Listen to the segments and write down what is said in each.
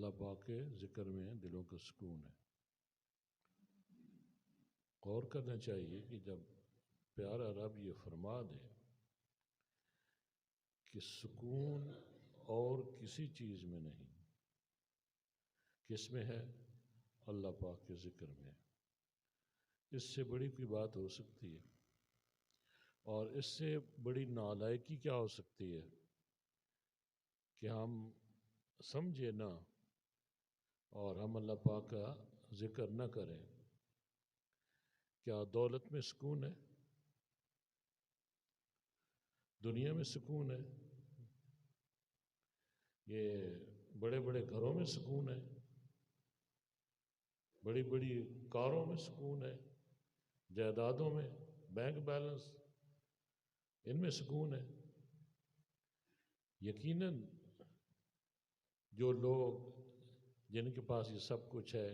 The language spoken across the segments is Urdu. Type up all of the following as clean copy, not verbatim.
اللہ پاک کے ذکر میں دلوں کا سکون ہے۔ غور کرنا چاہیے کہ جب پیارا رب یہ فرما دے کہ سکون اور کسی چیز میں نہیں، کس میں ہے؟ اللہ پاک کے ذکر میں۔ اس سے بڑی کوئی بات ہو سکتی ہے؟ اور اس سے بڑی نالائقی کیا ہو سکتی ہے کہ ہم سمجھے نہ اور ہم اللہ پاک کا ذکر نہ کریں؟ کیا دولت میں سکون ہے؟ دنیا میں سکون ہے؟ یہ بڑے بڑے گھروں میں سکون ہے؟ بڑی بڑی کاروں میں سکون ہے؟ جائیدادوں میں، بینک بیلنس، ان میں سکون ہے؟ یقیناً جو لوگ جن کے پاس یہ سب کچھ ہے،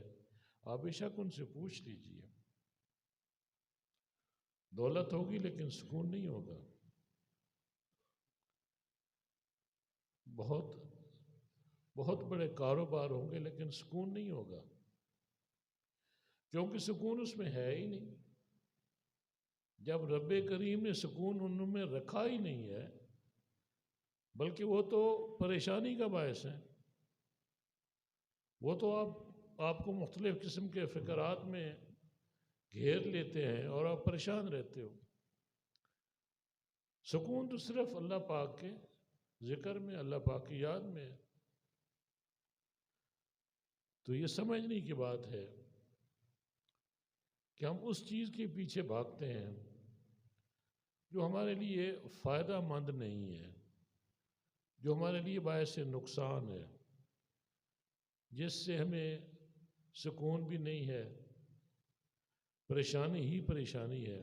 آپ بے شک ان سے پوچھ لیجئے، دولت ہوگی لیکن سکون نہیں ہوگا، بہت بہت بڑے کاروبار ہوں گے لیکن سکون نہیں ہوگا، کیونکہ سکون اس میں ہے ہی نہیں۔ جب رب کریم نے سکون ان میں رکھا ہی نہیں ہے، بلکہ وہ تو پریشانی کا باعث ہے، وہ تو آپ کو مختلف قسم کے فکرات میں گھیر لیتے ہیں اور آپ پریشان رہتے ہو۔ سکون تو صرف اللہ پاک کے ذکر میں، اللہ پاک کی یاد میں ہے۔ تو یہ سمجھنے کی بات ہے کہ ہم اس چیز کے پیچھے بھاگتے ہیں جو ہمارے لیے فائدہ مند نہیں ہے، جو ہمارے لیے باعث نقصان ہے، جس سے ہمیں سکون بھی نہیں ہے، پریشانی ہی پریشانی ہے،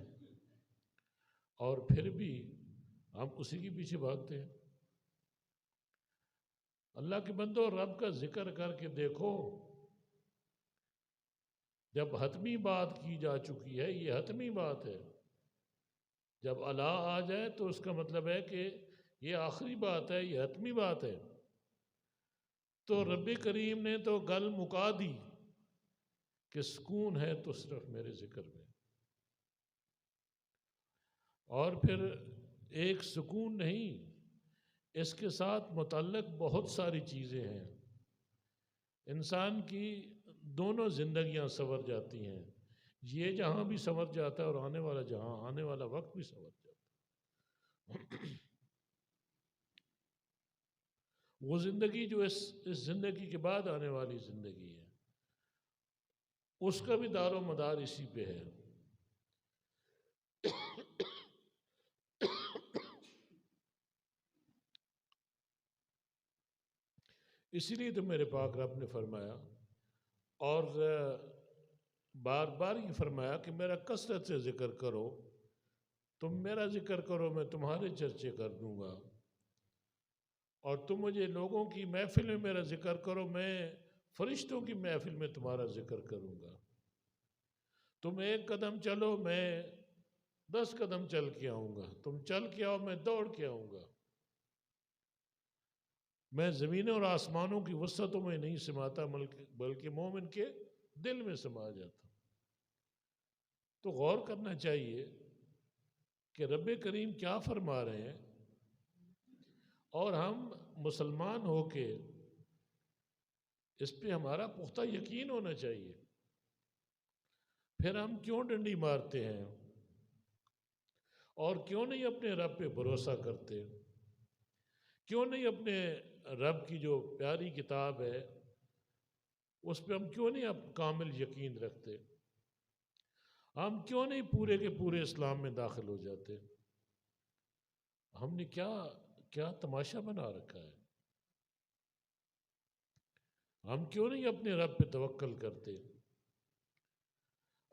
اور پھر بھی ہم اسی کے پیچھے بھاگتے ہیں۔ اللہ کے بندو، رب کا ذکر کر کے دیکھو، جب حتمی بات کی جا چکی ہے، یہ حتمی بات ہے، جب اللہ آ جائے تو اس کا مطلب ہے کہ یہ آخری بات ہے، یہ حتمی بات ہے، تو رب کریم نے تو گل مکا دی کہ سکون ہے تو صرف میرے ذکر میں۔ اور پھر ایک سکون نہیں، اس کے ساتھ متعلق بہت ساری چیزیں ہیں، انسان کی دونوں زندگیاں سنور جاتی ہیں، یہ جہاں بھی سنور جاتا ہے اور آنے والا جہاں، آنے والا وقت بھی سنور جاتا ہے۔ وہ زندگی جو اس زندگی کے بعد آنے والی زندگی ہے، اس کا بھی دار و مدار اسی پہ ہے۔ اسی لیے تو میرے پاک رب نے فرمایا، اور بار بار یہ فرمایا کہ میرا کثرت سے ذکر کرو، تم میرا ذکر کرو، میں تمہارے چرچے کر دوں گا، اور تم مجھے لوگوں کی محفل میں میرا ذکر کرو، میں فرشتوں کی محفل میں تمہارا ذکر کروں گا۔ تم ایک قدم چلو، میں 10 قدم چل کے آؤں گا، تم چل کے آؤ، میں دوڑ کے آؤں گا۔ میں زمینوں اور آسمانوں کی وسعتوں میں نہیں سماتا، بلکہ مومن کے دل میں سما جاتا۔ تو غور کرنا چاہیے کہ رب کریم کیا فرما رہے ہیں، اور ہم مسلمان ہو کے اس پہ ہمارا پختہ یقین ہونا چاہیے۔ پھر ہم کیوں ڈنڈی مارتے ہیں اور کیوں نہیں اپنے رب پہ بھروسہ کرتے؟ کیوں نہیں اپنے رب کی جو پیاری کتاب ہے اس پہ ہم کیوں نہیں اب کامل یقین رکھتے؟ ہم کیوں نہیں پورے کے پورے اسلام میں داخل ہو جاتے؟ ہم نے کیا تماشا بنا رکھا ہے؟ ہم کیوں نہیں اپنے رب پہ توکل کرتے؟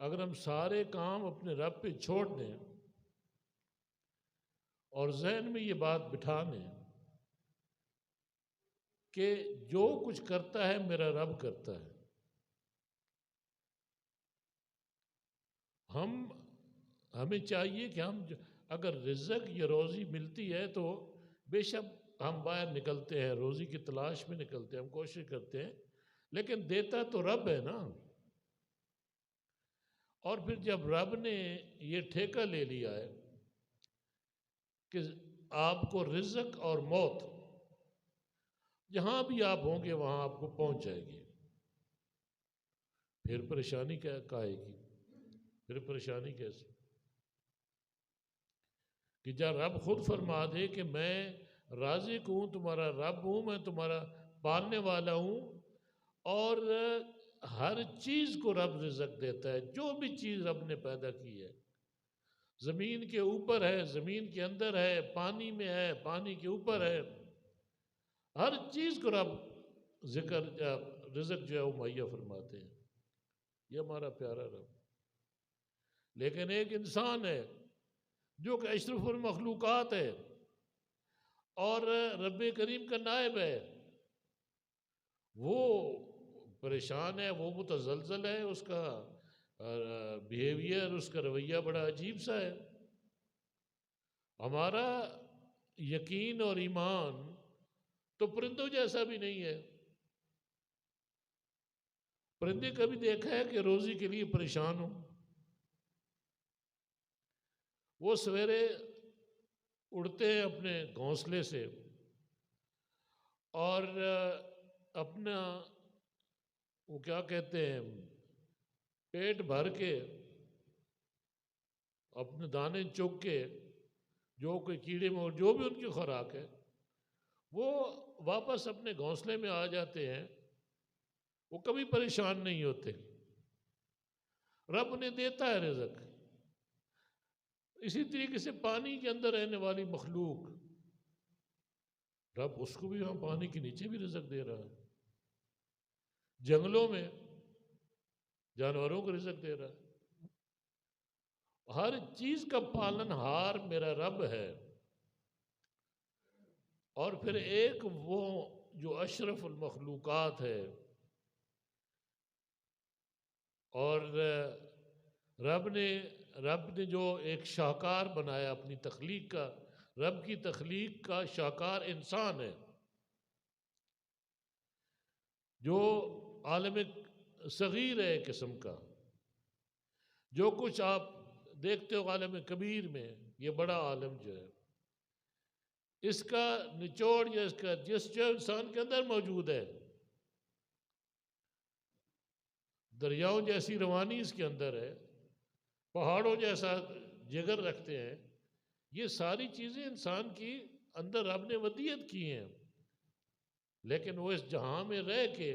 اگر ہم سارے کام اپنے رب پہ چھوڑ دیں اور ذہن میں یہ بات بٹھا لیں کہ جو کچھ کرتا ہے میرا رب کرتا ہے، ہمیں چاہیے کہ ہم اگر رزق یا روزی ملتی ہے تو بے شک ہم باہر نکلتے ہیں، روزی کی تلاش میں نکلتے ہیں، ہم کوشش کرتے ہیں لیکن دیتا تو رب ہے نا. اور پھر جب رب نے یہ ٹھیکہ لے لیا ہے کہ آپ کو رزق اور موت جہاں بھی آپ ہوں گے وہاں آپ کو پہنچ جائے گی، پھر پریشانی کیا آئے گی؟ پھر پریشانی کیسے؟ کہ جب رب خود فرما دے کہ میں رازق ہوں، تمہارا رب ہوں، میں تمہارا پالنے والا ہوں، اور ہر چیز کو رب رزق دیتا ہے. جو بھی چیز رب نے پیدا کی ہے، زمین کے اوپر ہے، زمین کے اندر ہے، پانی میں ہے، پانی کے اوپر ہے، ہر چیز کو رب رزق جو ہے وہ مہیا فرماتے ہیں. یہ ہمارا پیارا رب. لیکن ایک انسان ہے جو کہ اشرف المخلوقات ہے اور رب کریم کا نائب ہے، وہ پریشان ہے، وہ متزلزل ہے، اس کا بیہیویئر، اس کا رویہ بڑا عجیب سا ہے. ہمارا یقین اور ایمان تو پرندوں جیسا بھی نہیں ہے. پرندے کبھی دیکھا ہے کہ روزی کے لیے پریشان ہوں؟ وہ سویرے اڑتے ہیں اپنے گھونسلے سے اور اپنا وہ کیا کہتے ہیں پیٹ بھر کے اپنے دانے چوک کے، جو کوئی کیڑے مور جو بھی ان کی خوراک ہے، وہ واپس اپنے گھونسلے میں آ جاتے ہیں. وہ کبھی پریشان نہیں ہوتے. رب نے دیتا ہے رزق. اسی طریقے سے پانی کے اندر رہنے والی مخلوق، رب اس کو بھی ہم پانی کے نیچے بھی رزق دے رہا ہے. جنگلوں میں جانوروں کو رزق دے رہا ہے. ہر چیز کا پالن ہار میرا رب ہے. اور پھر ایک وہ جو اشرف المخلوقات ہے، اور رب نے جو ایک شاہکار بنایا اپنی تخلیق کا، رب کی تخلیق کا شاہکار انسان ہے، جو عالم صغیر ہے ایک قسم کا. جو کچھ آپ دیکھتے ہو عالم کبیر میں، یہ بڑا عالم جو ہے، اس کا نچوڑ یا اس کا جس جو انسان کے اندر موجود ہے، دریاؤں جیسی روانی اس کے اندر ہے، پہاڑوں جیسا جگر رکھتے ہیں، یہ ساری چیزیں انسان کی اندر رب نے ودیت کی ہیں. لیکن وہ اس جہاں میں رہ کے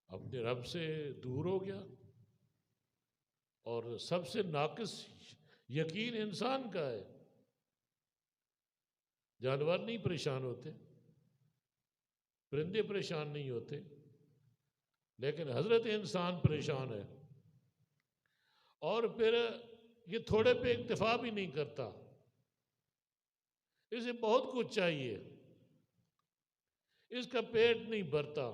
اپنے رب سے دور ہو گیا. اور سب سے ناقص یقین انسان کا ہے. جانور نہیں پریشان ہوتے، پرندے پریشان نہیں ہوتے، لیکن حضرت انسان پریشان ہے. اور پھر یہ تھوڑے پہ اکتفا بھی نہیں کرتا، اسے بہت کچھ چاہیے، اس کا پیٹ نہیں بھرتا.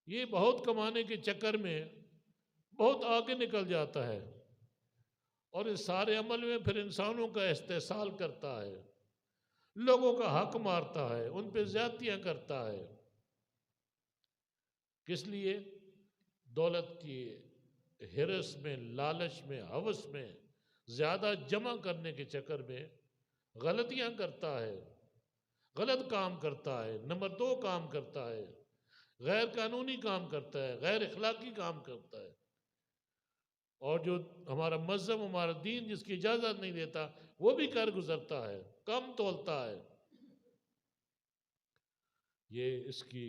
یہ بہت کمانے کے چکر میں بہت آگے نکل جاتا ہے، اور اس سارے عمل میں پھر انسانوں کا استحصال کرتا ہے، لوگوں کا حق مارتا ہے، ان پہ زیادتیاں کرتا ہے. کس لیے؟ دولت کی ہرس میں، لالچ میں، ہوس میں، زیادہ جمع کرنے کے چکر میں غلطیاں کرتا ہے، غلط کام کرتا ہے، نمبر 2 کام کرتا ہے، غیر قانونی کام کرتا ہے، غیر اخلاقی کام کرتا ہے. اور جو ہمارا مذہب، ہمارا دین جس کی اجازت نہیں دیتا، وہ بھی کر گزرتا ہے، کم تولتا ہے. یہ اس کی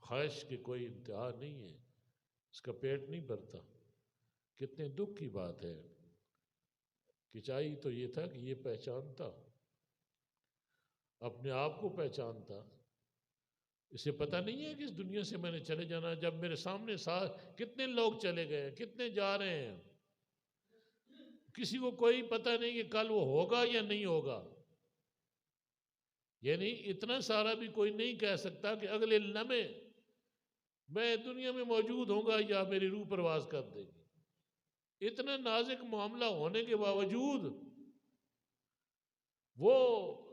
خواہش کی کوئی انتہا نہیں ہے، اس کا پیٹ نہیں بھرتا. کتنے دکھ کی بات ہے کہ چاہیے تو یہ تھا کہ یہ پہچانتا، اپنے آپ کو پہچانتا. اسے پتہ نہیں ہے کہ اس دنیا سے میں نے چلے جانا. جب میرے سامنے کتنے لوگ چلے گئے، کتنے جا رہے ہیں، کسی کو کوئی پتہ نہیں کہ کل وہ ہوگا یا نہیں ہوگا. یعنی اتنا سارا بھی کوئی نہیں کہہ سکتا کہ اگلے لمحے میں دنیا میں موجود ہوں گا یا میری روح پرواز کر دے گی. اتنا نازک معاملہ ہونے کے باوجود وہ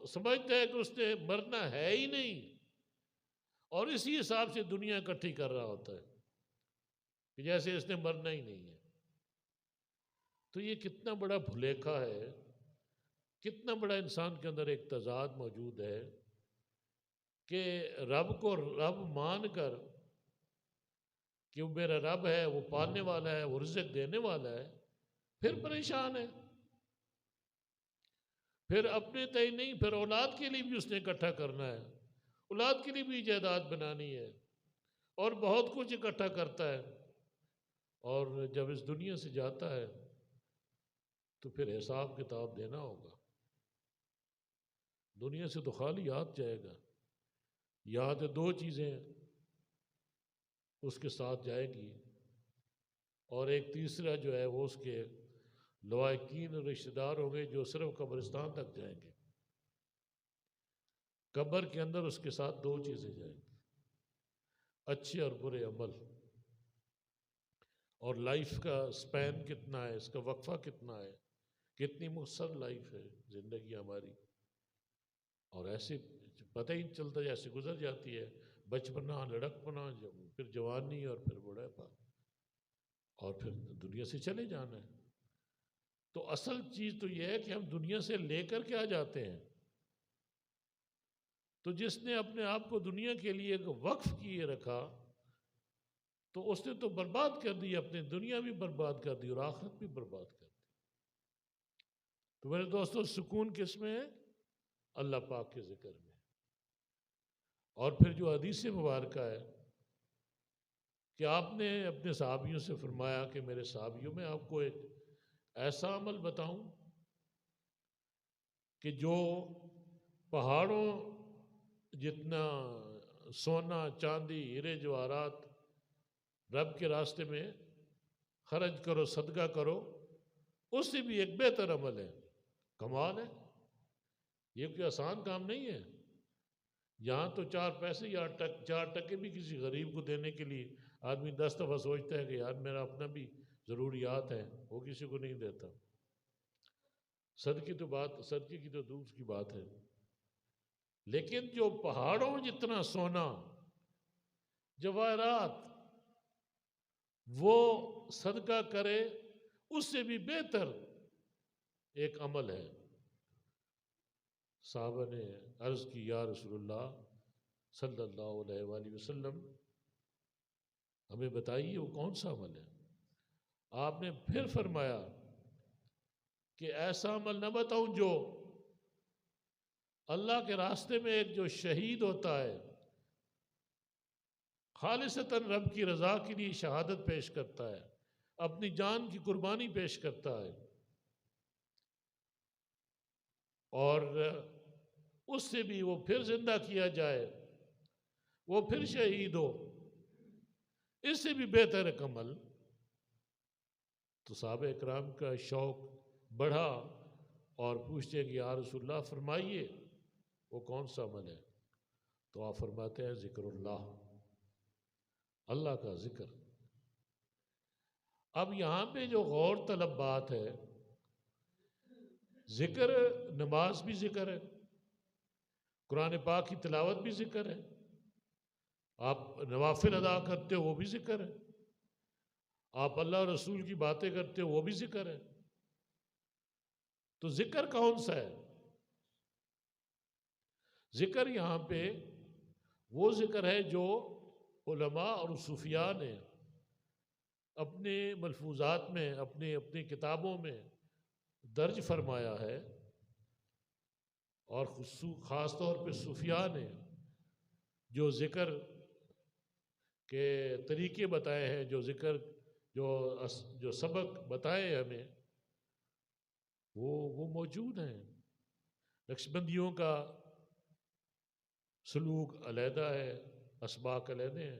سمجھتا ہے کہ اس نے مرنا ہے ہی نہیں. اور اسی حساب سے دنیا اکٹھی کر رہا ہوتا ہے کہ جیسے اس نے مرنا ہی نہیں ہے۔ تو یہ کتنا بڑا بھلیکھا ہے، کتنا بڑا انسان کے اندر ایک تضاد موجود ہے کہ رب کو رب مان کر کہ وہ میرا رب ہے، وہ پالنے والا ہے، وہ رزق دینے والا ہے، پھر پریشان ہے، پھر اپنے تئیں نہیں، پھر اولاد کے لیے بھی اس نے اکٹھا کرنا ہے، اولاد کے لیے بھی جائیداد بنانی ہے، اور بہت کچھ اکٹھا کرتا ہے، اور جب اس دنیا سے جاتا ہے تو پھر حساب کتاب دینا ہوگا۔ دنیا سے تو خالی یاد جائے گا، یاد دو چیزیں اس کے ساتھ جائے گی، اور ایک تیسرا جو ہے وہ اس کے لواحقین رشتہ دار ہوں گے جو صرف قبرستان تک جائیں گے۔ قبر کے اندر اس کے ساتھ دو چیزیں جائیں گی، اچھے اور برے عمل، اور لائف کا سپین کتنا ہے، اس کا وقفہ کتنا ہے، کتنی مختصر لائف ہے زندگی ہماری، اور ایسے پتہ ہی نہیں چلتا، جیسے گزر جاتی ہے، بچپنا، لڑکپنا، پھر جوانی، اور پھر بڑھاپا، اور پھر دنیا سے چلے جانا ہے۔ تو اصل چیز تو یہ ہے کہ ہم دنیا سے لے کر کیا جاتے ہیں۔ تو جس نے اپنے آپ کو دنیا کے لیے ایک وقف کیے رکھا تو اس نے تو برباد کر دی، اپنی دنیا بھی برباد کر دی اور آخرت بھی برباد کر دی۔ تو میرے دوستو، سکون کس میں ہے؟ اللہ پاک کے ذکر میں۔ اور پھر جو حدیث مبارکہ ہے کہ آپ نے اپنے صحابیوں سے فرمایا کہ میرے صحابیوں، میں آپ کو ایک ایسا عمل بتاؤں کہ جو پہاڑوں جتنا سونا، چاندی، ہیرے جواہرات رب کے راستے میں خرچ کرو، صدقہ کرو، اس سے بھی ایک بہتر عمل ہے۔ کمال ہے، یہ کوئی آسان کام نہیں ہے۔ یہاں تو 4 پیسے یا 4 ٹکے بھی کسی غریب کو دینے کے لیے آدمی 10 دفعہ سوچتا ہے کہ یار میرا اپنا بھی ضروریات ہیں، وہ کسی کو نہیں دیتا۔ صدقے کی تو دور کی بات ہے، لیکن جو پہاڑوں جتنا سونا، جواہرات وہ صدقہ کرے، اس سے بھی بہتر ایک عمل ہے۔ صحابہ نے عرض کی، یا رسول اللہ صلی اللہ علیہ وآلہ وسلم، ہمیں بتائیے وہ کون سا عمل ہے؟ آپ نے پھر فرمایا کہ ایسا عمل نہ بتاؤں جو اللہ کے راستے میں ایک جو شہید ہوتا ہے، خالصتاً رب کی رضا کے لیے شہادت پیش کرتا ہے، اپنی جان کی قربانی پیش کرتا ہے، اور اس سے بھی وہ پھر زندہ کیا جائے، وہ پھر شہید ہو، اس سے بھی بہتر ایک عمل۔ تو صحابہ اکرام کا شوق بڑھا اور پوچھتے کہ یا رسول اللہ فرمائیے وہ کون سا عمل ہے؟ تو آپ فرماتے ہیں ذکر اللہ، اللہ کا ذکر۔ اب یہاں پہ جو غور طلب بات ہے، ذکر، نماز بھی ذکر ہے، قرآن پاک کی تلاوت بھی ذکر ہے، آپ نوافل ادا کرتے ہو وہ بھی ذکر ہے، آپ اللہ رسول کی باتیں کرتے ہو وہ بھی ذکر ہے۔ تو ذکر کون سا ہے؟ ذکر یہاں پہ وہ ذکر ہے جو علماء اور صوفیاء نے اپنے ملفوظات میں، اپنی کتابوں میں درج فرمایا ہے، اور خاص طور پہ صوفیاء نے جو ذکر کے طریقے بتائے ہیں، جو ذکر جو سبق بتائے ہمیں، وہ موجود ہیں۔ نقشبندیوں کا سلوک علیحدہ ہے، اسباق علیحدہ ہیں،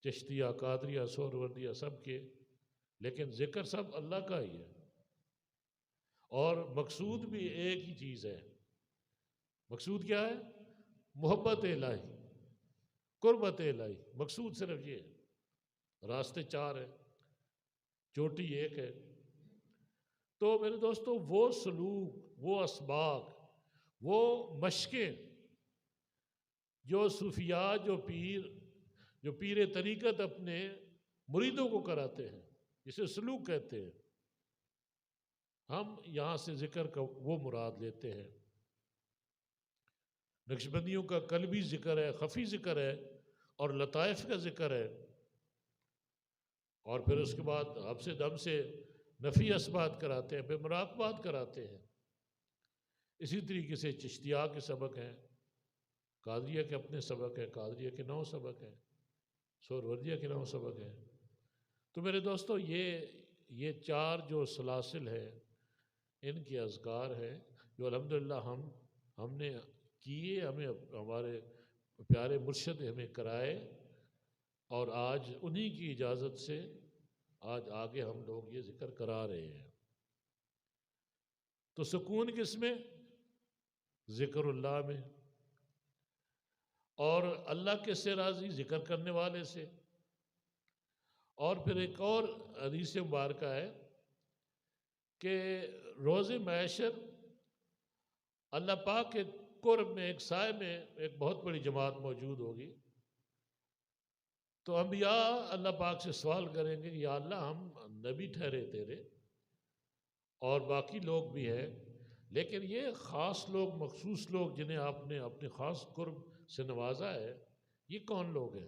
چشتیہ، قادریہ، سہروردیہ سب کے، لیکن ذکر سب اللہ کا ہی ہے، اور مقصود بھی ایک ہی چیز ہے۔ مقصود کیا ہے؟ محبت الہی، قربت الہی، مقصود صرف یہ ہے۔ راستے 4 ہیں، چوٹی ایک ہے۔ تو میرے دوستو، وہ سلوک، وہ اسباق، وہ مشقیں جو صوفیاء جو پیر طریقت اپنے مریدوں کو کراتے ہیں، جسے سلوک کہتے ہیں، ہم یہاں سے ذکر کا وہ مراد لیتے ہیں۔ نقشبندیوں کا قلبی ذکر ہے، خفی ذکر ہے، اور لطائف کا ذکر ہے، اور پھر اس کے بعد اب سے دم سے نفی اسبات کراتے ہیں، پھر مراقبات کراتے ہیں۔ اسی طریقے سے چشتیہ کے سبق ہیں، قادریہ کے اپنے سبق ہیں، قادریہ کے 9 سبق ہیں، سہروردیہ کے 9 سبق ہیں۔ تو میرے دوستو، یہ 4 جو سلاسل ہیں، ان کے اذکار ہیں جو الحمدللہ ہم نے کیے، ہمیں ہمارے پیارے مرشد ہمیں کرائے، اور آج انہی کی اجازت سے آج آگے ہم لوگ یہ ذکر کرا رہے ہیں۔ تو سکون کس میں؟ ذکر اللہ میں، اور اللہ کس سے راضی؟ ذکر کرنے والے سے۔ اور پھر ایک اور حدیث مبارکہ ہے کہ روز محشر اللہ پاک کے قرب میں ایک سائے میں ایک بہت بڑی جماعت موجود ہوگی، تو انبیاء اللہ پاک سے سوال کریں گے، یا اللہ ہم نبی ٹھہرے تیرے اور باقی لوگ بھی ہیں، لیکن یہ خاص لوگ، مخصوص لوگ جنہیں آپ نے اپنے خاص قرب سے نوازا ہے، یہ کون لوگ ہیں؟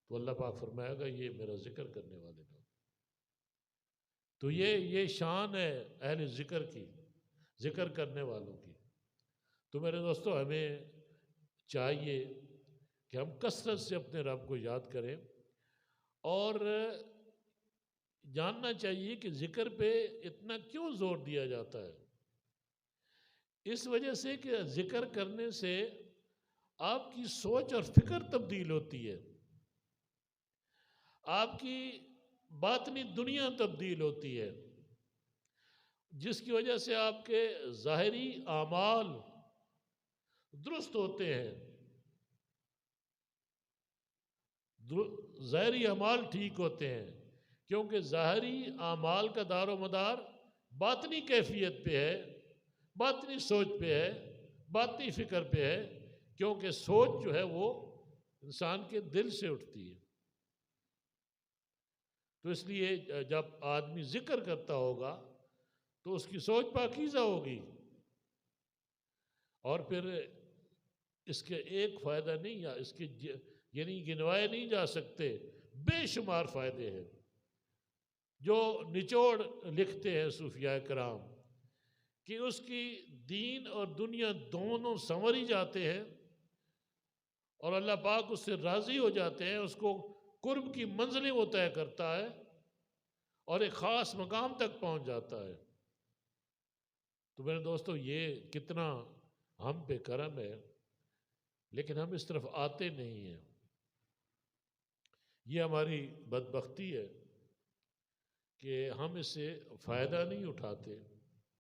تو اللہ پاک فرمائے گا، یہ میرا ذکر کرنے والے لوگ۔ تو یہ شان ہے اہل ذکر کی، ذکر کرنے والوں کی۔ تو میرے دوستو، ہمیں چاہیے کہ ہم کثرت سے اپنے رب کو یاد کریں، اور جاننا چاہیے کہ ذکر پہ اتنا کیوں زور دیا جاتا ہے۔ اس وجہ سے کہ ذکر کرنے سے آپ کی سوچ اور فکر تبدیل ہوتی ہے، آپ کی باطنی دنیا تبدیل ہوتی ہے، جس کی وجہ سے آپ کے ظاہری اعمال درست ہوتے ہیں، ظاہری اعمال ٹھیک ہوتے ہیں، کیونکہ ظاہری اعمال کا دار و مدار باطنی کیفیت پہ ہے، باطنی سوچ پہ ہے، باطنی فکر پہ ہے، کیونکہ سوچ جو ہے وہ انسان کے دل سے اٹھتی ہے۔ تو اس لیے جب آدمی ذکر کرتا ہوگا تو اس کی سوچ پاکیزہ ہوگی، اور پھر اس کے ایک فائدہ نہیں، یا اس کے یعنی گنوائے نہیں جا سکتے، بے شمار فائدے ہیں جو نچوڑ لکھتے ہیں صوفیاء کرام، کہ اس کی دین اور دنیا دونوں سنور ہی جاتے ہیں، اور اللہ پاک اس سے راضی ہو جاتے ہیں، اس کو قرب کی منزلیں وہ طے کرتا ہے، اور ایک خاص مقام تک پہنچ جاتا ہے۔ تو میرے دوستو، یہ کتنا ہم پہ کرم ہے، لیکن ہم اس طرف آتے نہیں ہیں۔ یہ ہماری بدبختی ہے کہ ہم اس سے فائدہ نہیں اٹھاتے۔